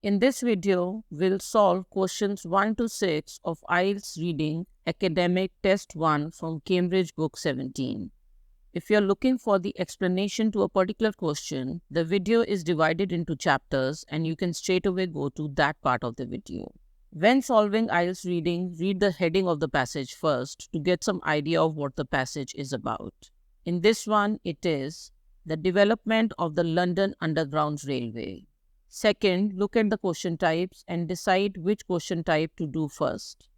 In this video, we'll solve questions 1 to 6 of IELTS Reading Academic Test 1 from Cambridge Book 17. If you're looking for the explanation to a particular question, the video is divided into chapters and you can straight away go to that part of the video. When solving IELTS reading, read the heading of the passage first to get some idea of what the passage is about. In this one, it is the development of the London Underground Railway. Second, look at the question types and decide which question type to do first.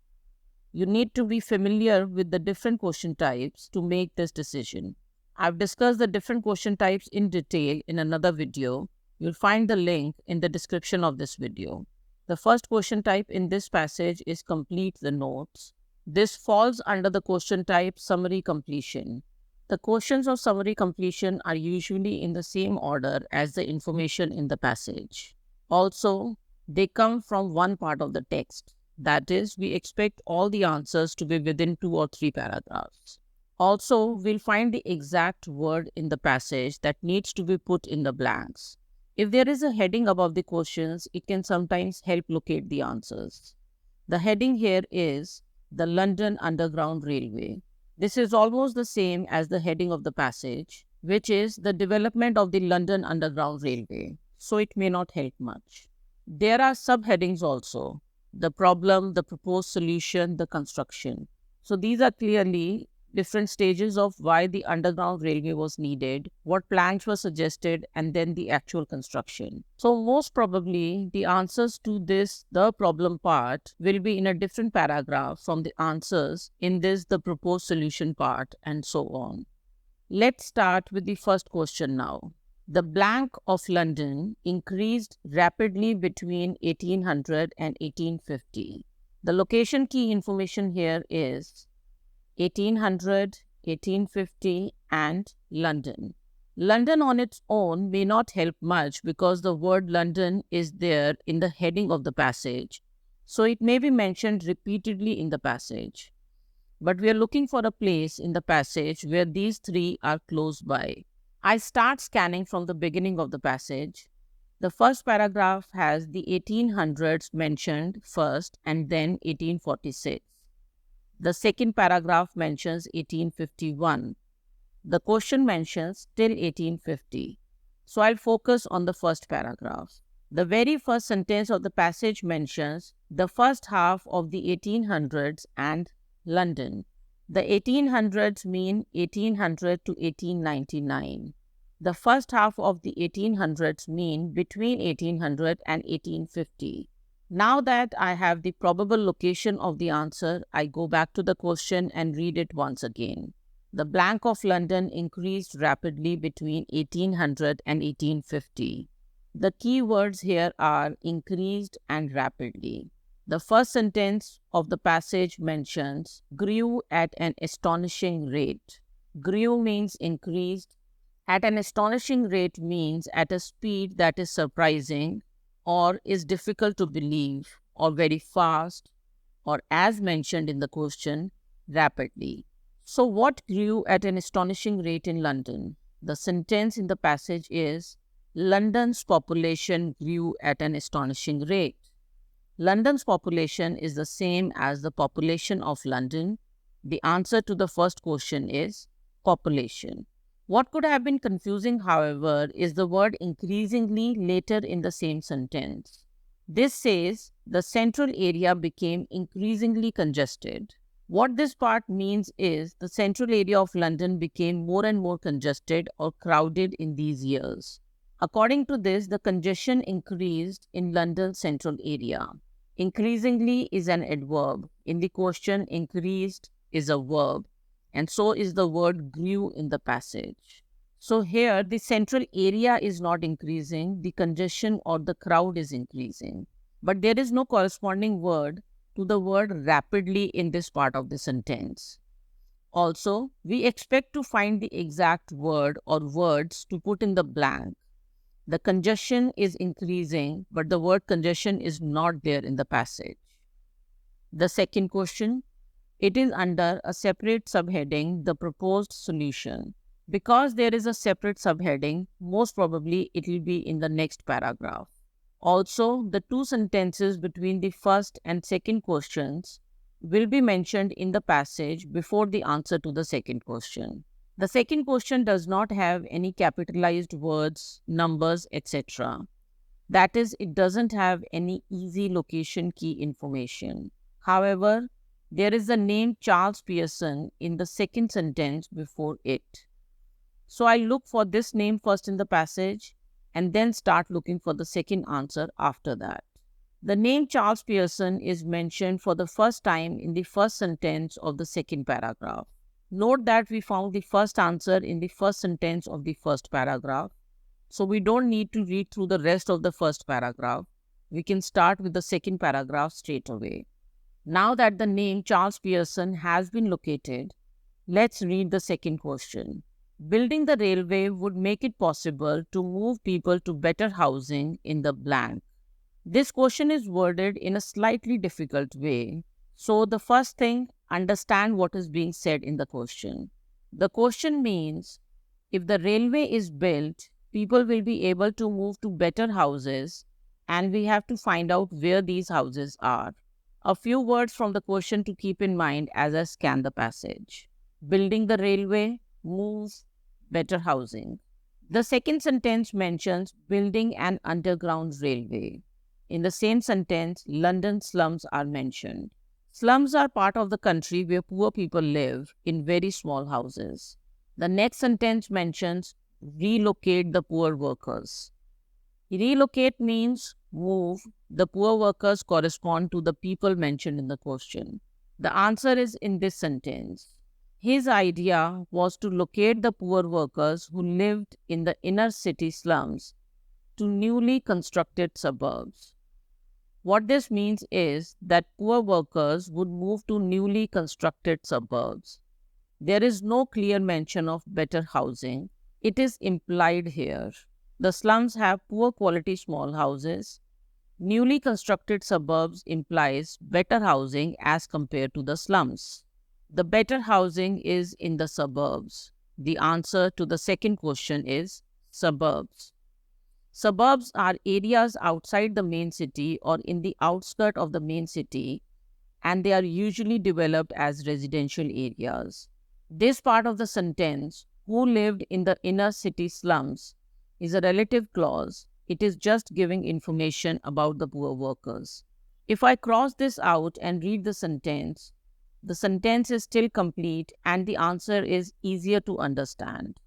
You need to be familiar with the different question types to make this decision. I've discussed the different question types in detail in another video. You'll find the link in the description of this video. The first question type in this passage is complete the notes. This falls under the question type summary completion. The questions of summary completion are usually in the same order as the information in the passage. Also, they come from one part of the text. That is, we expect all the answers to be within 2 or 3 paragraphs. Also, we'll find the exact word in the passage that needs to be put in the blanks. If there is a heading above the questions, it can sometimes help locate the answers. The heading here is the London Underground Railway. This is almost the same as the heading of the passage, which is the development of the London Underground Railway, so it may not help much. There are subheadings also: the problem, the proposed solution, the construction. So these are clearly different stages of why the Underground Railway was needed, what plans were suggested, and then the actual construction. So most probably the answers to this, the problem part, will be in a different paragraph from the answers in this, the proposed solution part, and so on. Let's start with the first question now. The blank of London increased rapidly between 1800 and 1850. The location key information here is 1800, 1850 and London. London on its own may not help much because the word London is there in the heading of the passage, so it may be mentioned repeatedly in the passage. But we are looking for a place in the passage where these three are close by. I start scanning from the beginning of the passage. The first paragraph has the 1800s mentioned first and then 1846. The second paragraph mentions 1851. The question mentions till 1850. So I'll focus on the first paragraph. The very first sentence of the passage mentions the first half of the 1800s and London. The 1800s mean 1800 to 1899. The first half of the 1800s mean between 1800 and 1850. Now that I have the probable location of the answer, I go back to the question and read it once again. The blank of London increased rapidly between 1800 and 1850. The key words here are increased and rapidly. The first sentence of the passage mentions grew at an astonishing rate. Grew means increased. At an astonishing rate means at a speed that is surprising, or is difficult to believe, or very fast, or as mentioned in the question, rapidly. So what grew at an astonishing rate in London? The sentence in the passage is, London's population grew at an astonishing rate. London's population is the same as the population of London. The answer to the first question is population. What could have been confusing, however, is the word increasingly later in the same sentence. This says the central area became increasingly congested. What this part means is the central area of London became more and more congested or crowded in these years. According to this, the congestion increased in London's central area. Increasingly is an adverb. In the question, increased is a verb. And so is the word grew in the passage. So here, the central area is not increasing, the congestion or the crowd is increasing. But there is no corresponding word to the word rapidly in this part of the sentence. Also, we expect to find the exact word or words to put in the blank. The congestion is increasing, but the word congestion is not there in the passage. The second question, it is under a separate subheading, the proposed solution. Because there is a separate subheading, most probably it will be in the next paragraph. Also, the two sentences between the first and second questions will be mentioned in the passage before the answer to the second question. The second question does not have any capitalized words, numbers, etc. That is, it doesn't have any easy location key information. However, there is the name Charles Pearson in the second sentence before it. So I look for this name first in the passage and then start looking for the second answer after that. The name Charles Pearson is mentioned for the first time in the first sentence of the second paragraph. Note that we found the first answer in the first sentence of the first paragraph. So we don't need to read through the rest of the first paragraph. We can start with the second paragraph straight away. Now that the name Charles Pearson has been located, let's read the second question. Building the railway would make it possible to move people to better housing in the blank. This question is worded in a slightly difficult way. So the first thing, understand what is being said in the question. The question means, if the railway is built, people will be able to move to better houses, and we have to find out where these houses are. A few words from the question to keep in mind as I scan the passage. Building the railway, move, better housing. The second sentence mentions building an underground railway. In the same sentence, London slums are mentioned. Slums are part of the country where poor people live in very small houses. The next sentence mentions relocate the poor workers. Relocate means move. The poor workers correspond to the people mentioned in the question. The answer is in this sentence. His idea was to locate the poor workers who lived in the inner city slums to newly constructed suburbs. What this means is that poor workers would move to newly constructed suburbs. There is no clear mention of better housing. It is implied here. The slums have poor quality small houses. Newly constructed suburbs implies better housing as compared to the slums. The better housing is in the suburbs. The answer to the second question is suburbs. Suburbs are areas outside the main city or in the outskirts of the main city, and they are usually developed as residential areas. This part of the sentence, who lived in the inner city slums, is a relative clause. It is just giving information about the poor workers. If I cross this out and read the sentence is still complete and the answer is easier to understand.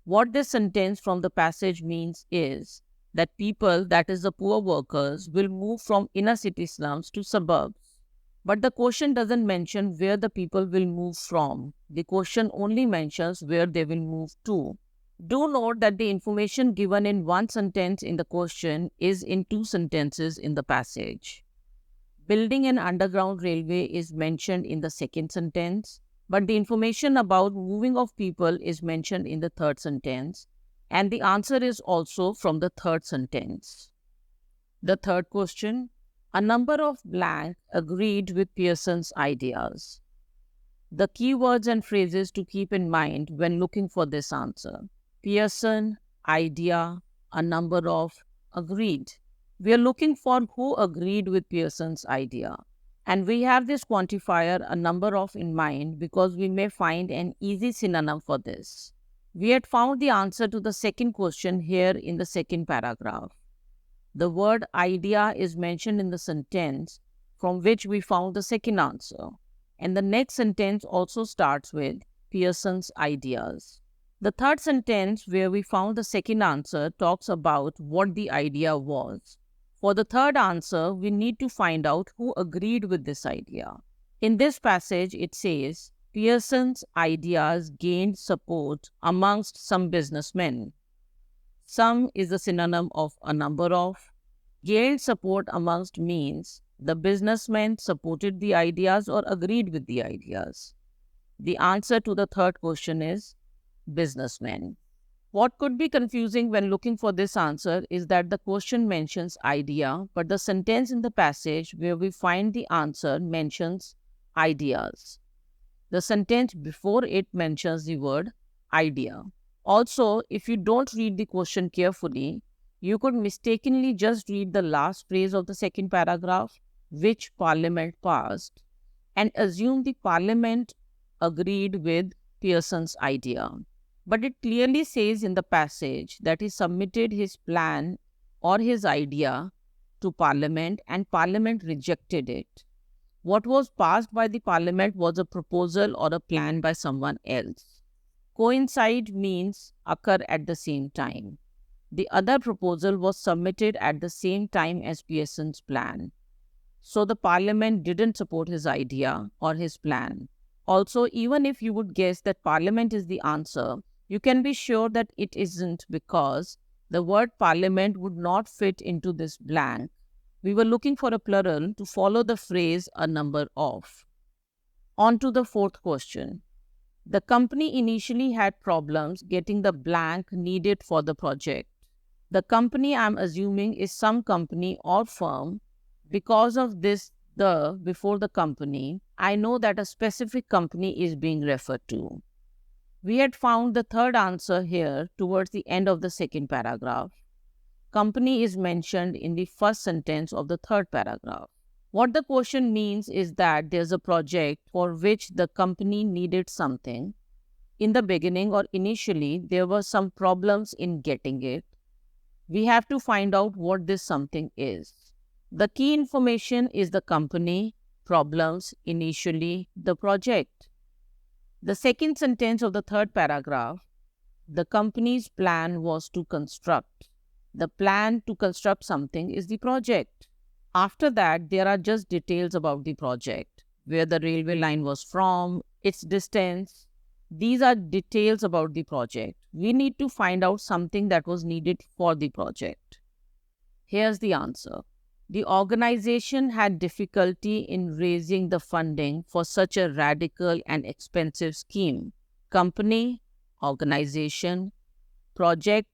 What this sentence from the passage means is that people, that is the poor workers, will move from inner city slums to suburbs. But the question doesn't mention where the people will move from. The question only mentions where they will move to. Do note that the information given in one sentence in the question is in two sentences in the passage. Building an underground railway is mentioned in the second sentence, but the information about moving of people is mentioned in the third sentence, and the answer is also from the third sentence. The third question, a number of blank agreed with Pearson's ideas. The keywords and phrases to keep in mind when looking for this answer. Pearson, idea, a number of, agreed. We are looking for who agreed with Pearson's idea. And we have this quantifier, a number of, in mind because we may find an easy synonym for this. We had found the answer to the second question here in the second paragraph. The word idea is mentioned in the sentence from which we found the second answer. And the next sentence also starts with Pearson's ideas. The third sentence where we found the second answer talks about what the idea was. For the third answer, we need to find out who agreed with this idea. In this passage, it says, Pearson's ideas gained support amongst some businessmen. Some is a synonym of a number of. Gained support amongst means the businessmen supported the ideas or agreed with the ideas. The answer to the third question is businessmen. What could be confusing when looking for this answer is that the question mentions idea, but the sentence in the passage where we find the answer mentions ideas. The sentence before it mentions the word idea. Also, if you don't read the question carefully, You could mistakenly just read the last phrase of the second paragraph, which Parliament passed, and assume the Parliament agreed with Pearson's idea. But it clearly says in the passage that he submitted his plan or his idea to Parliament and Parliament rejected it. What was passed by the Parliament was a proposal or a plan by someone else. Coincide means occur at the same time. The other proposal was submitted at the same time as Pearson's plan. So the Parliament didn't support his idea or his plan. Also, even if you would guess that Parliament is the answer, you can be sure that it isn't, because the word Parliament would not fit into this blank. We were looking for a plural to follow the phrase a number of. On to the fourth question. The company initially had problems getting the blank needed for the project. The company I'm assuming is some company or firm. Because of this, the before the company, I know that a specific company is being referred to. We had found the third answer here towards the end of the second paragraph. Company is mentioned in the first sentence of the third paragraph. What the question means is that there's a project for which the company needed something. In the beginning or initially, there were some problems in getting it. We have to find out what this something is. The key information is the company, problems, initially, the project. The second sentence of the third paragraph, the company's plan was to construct. The plan to construct something is the project. After that, there are just details about the project, where the railway line was from, its distance. These are details about the project. We need to find out something that was needed for the project. Here's the answer. The organization had difficulty in raising the funding for such a radical and expensive scheme. Company, organization, project,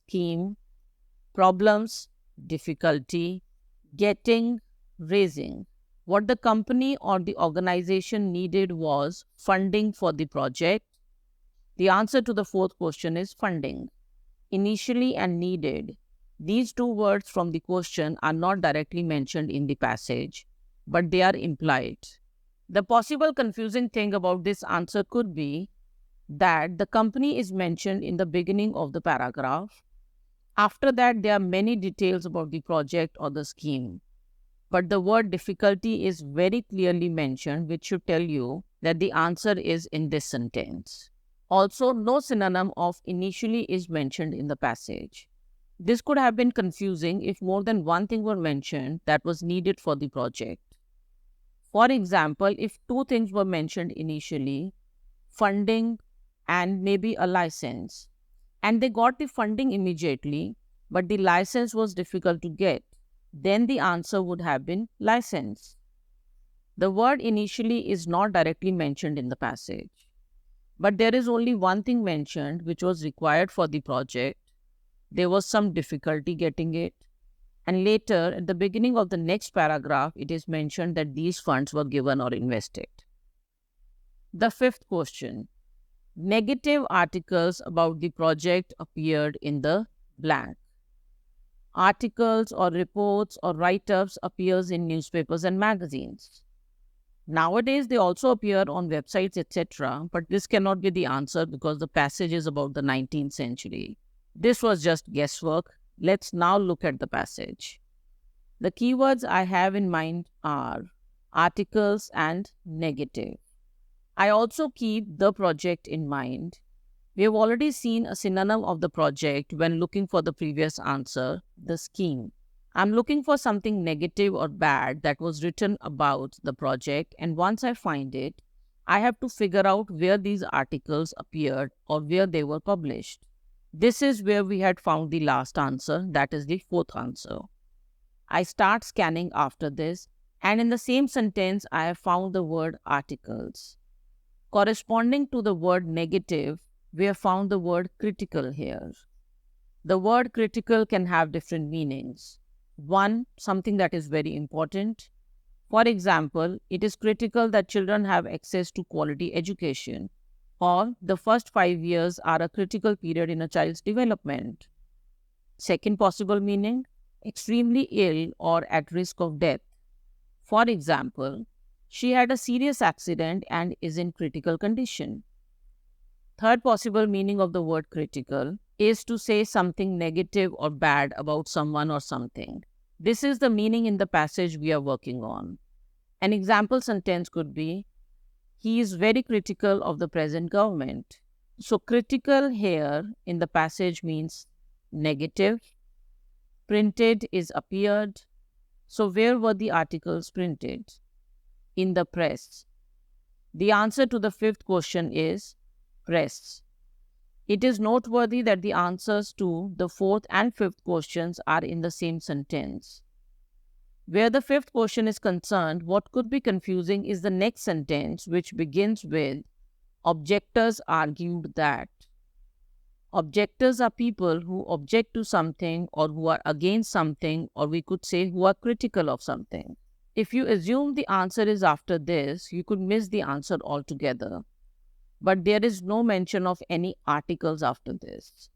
scheme, problems, difficulty, getting, raising. What the company or the organization needed was funding for the project. The answer to the fourth question is funding. Initially and needed. These two words from the question are not directly mentioned in the passage, but they are implied. The possible confusing thing about this answer could be that the company is mentioned in the beginning of the paragraph. After that, there are many details about the project or the scheme. But the word difficulty is very clearly mentioned, which should tell you that the answer is in this sentence. Also, no synonym of initially is mentioned in the passage. This could have been confusing if more than one thing were mentioned that was needed for the project. For example, if two things were mentioned initially, funding and maybe a license, and they got the funding immediately, but the license was difficult to get, then the answer would have been license. The word initially is not directly mentioned in the passage, but there is only one thing mentioned which was required for the project. There was some difficulty getting it, and later at the beginning of the next paragraph, it is mentioned that these funds were given or invested. The fifth question. Negative articles about the project appeared in the blank. Articles or reports or write-ups appears in newspapers and magazines. Nowadays, they also appear on websites, etc., but this cannot be the answer because the passage is about the 19th century. This was just guesswork. Let's now look at the passage. The keywords I have in mind are articles and negative. I also keep the project in mind. We have already seen a synonym of the project when looking for the previous answer, the scheme. I'm looking for something negative or bad that was written about the project, and once I find it, I have to figure out where these articles appeared or where they were published. This is where we had found the last answer, that is the fourth answer. I start scanning after this, and in the same sentence, I have found the word articles. Corresponding to the word negative, we have found the word critical here. The word critical can have different meanings. One, something that is very important. For example, it is critical that children have access to quality education, or the first 5 years are a critical period in a child's development. Second possible meaning, extremely ill or at risk of death. For example, she had a serious accident and is in critical condition. Third possible meaning of the word critical is to say something negative or bad about someone or something. This is the meaning in the passage we are working on. An example sentence could be, he is very critical of the present government. So critical here in the passage means negative. Printed is appeared. So where were the articles printed? In the press. The answer to the fifth question is press. It is noteworthy that the answers to the fourth and fifth questions are in the same sentence. Where the fifth question is concerned, what could be confusing is the next sentence, which begins with, objectors argued that. Objectors are people who object to something or who are against something, or we could say who are critical of something. If you assume the answer is after this, you could miss the answer altogether. But there is no mention of any articles after this.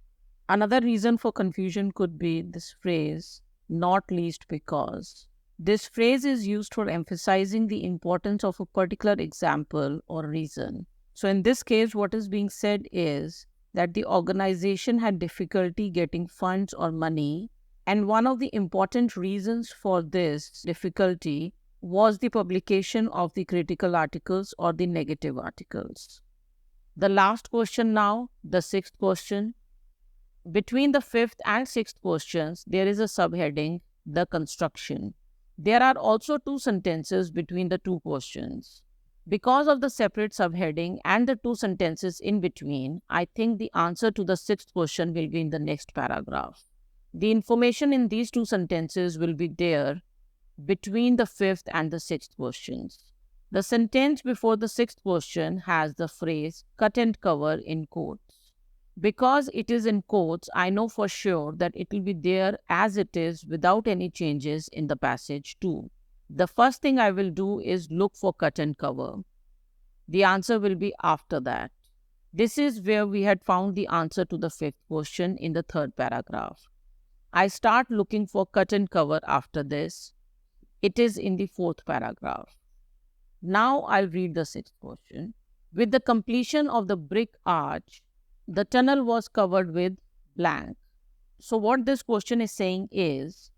Another reason for confusion could be this phrase, not least because. This phrase is used for emphasizing the importance of a particular example or reason. So in this case, what is being said is that the organization had difficulty getting funds or money, and one of the important reasons for this difficulty was the publication of the critical articles or the negative articles. The last question now, the sixth question. Between the fifth and sixth questions, there is a subheading, the construction. There are also two sentences between the two questions. Because of the separate subheading and the two sentences in between, I think the answer to the sixth question will be in the next paragraph. The information in these two sentences will be there between the fifth and the sixth questions. The sentence before the sixth question has the phrase cut and cover in quotes. Because it is in quotes, I know for sure that it will be there as it is without any changes in the passage too. The first thing I will do is look for cut and cover. The answer will be after that. This is where we had found the answer to the fifth question in the third paragraph. I start looking for cut and cover after this. It is in the fourth paragraph. Now I'll read the sixth question. With the completion of the brick arch, the tunnel was covered with blank. So what this question is saying is,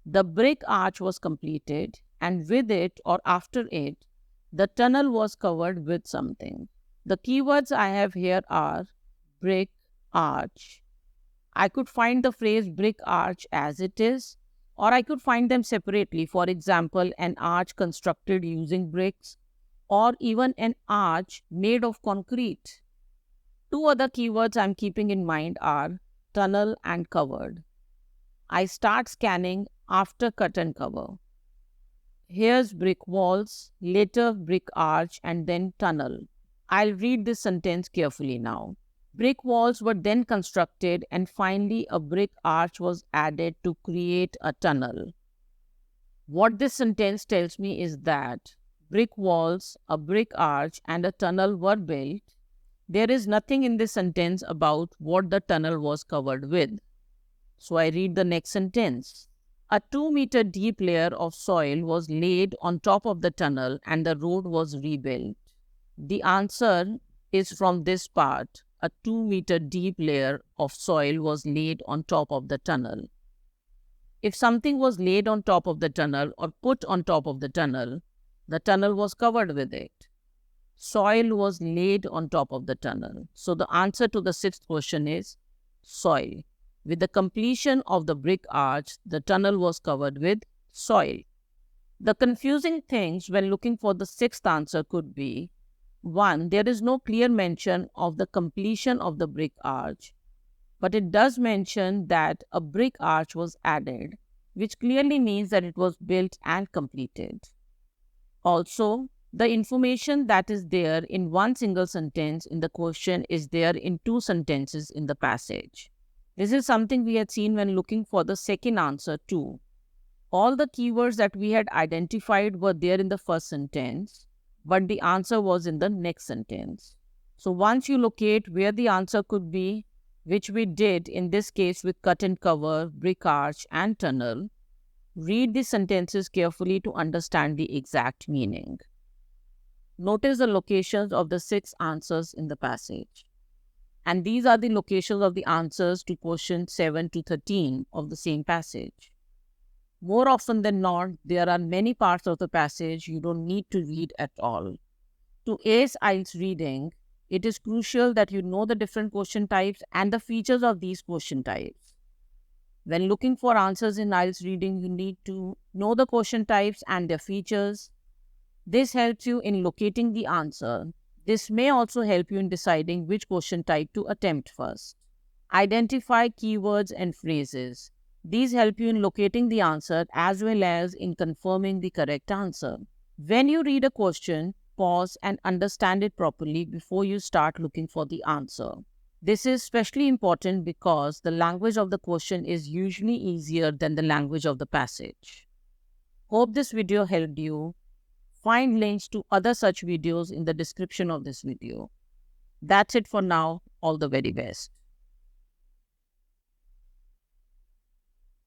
the brick arch was completed and with it or after it, the tunnel was covered with something. The keywords I have here are brick arch. I could find the phrase brick arch as it is, or I could find them separately. For example, an arch constructed using bricks, or even an arch made of concrete. Two other keywords I'm keeping in mind are tunnel and covered. I start scanning after cut and cover. Here's brick walls, later brick arch, and then tunnel. I'll read this sentence carefully now. Brick walls were then constructed and finally a brick arch was added to create a tunnel. What this sentence tells me is that brick walls, a brick arch, and a tunnel were built. There is nothing in this sentence about what the tunnel was covered with. So I read the next sentence. A 2-meter deep layer of soil was laid on top of the tunnel and the road was rebuilt. The answer is from this part. A 2-meter deep layer of soil was laid on top of the tunnel. If something was laid on top of the tunnel or put on top of the tunnel was covered with it. Soil was laid on top of the tunnel. So the answer to the sixth question is soil. With the completion of the brick arch, the tunnel was covered with soil. The confusing things when looking for the sixth answer could be, 1. There is no clear mention of the completion of the brick arch, but it does mention that a brick arch was added, which clearly means that it was built and completed. Also, the information that is there in one single sentence in the question is there in two sentences in the passage. This is something we had seen when looking for the second answer too. All the keywords that we had identified were there in the first sentence, but the answer was in the next sentence. So once you locate where the answer could be, which we did in this case with cut and cover, brick arch, and tunnel, read the sentences carefully to understand the exact meaning. Notice the locations of the 6 answers in the passage. And these are the locations of the answers to questions 7 to 13 of the same passage. More often than not, there are many parts of the passage you don't need to read at all. To ace IELTS reading, it is crucial that you know the different question types and the features of these question types. When looking for answers in IELTS reading, you need to know the question types and their features. This helps you in locating the answer. This may also help you in deciding which question type to attempt first. Identify keywords and phrases. These help you in locating the answer as well as in confirming the correct answer. When you read a question, pause and understand it properly before you start looking for the answer. This is especially important because the language of the question is usually easier than the language of the passage. Hope this video helped you. Find links to other such videos in the description of this video. That's it for now. All the very best.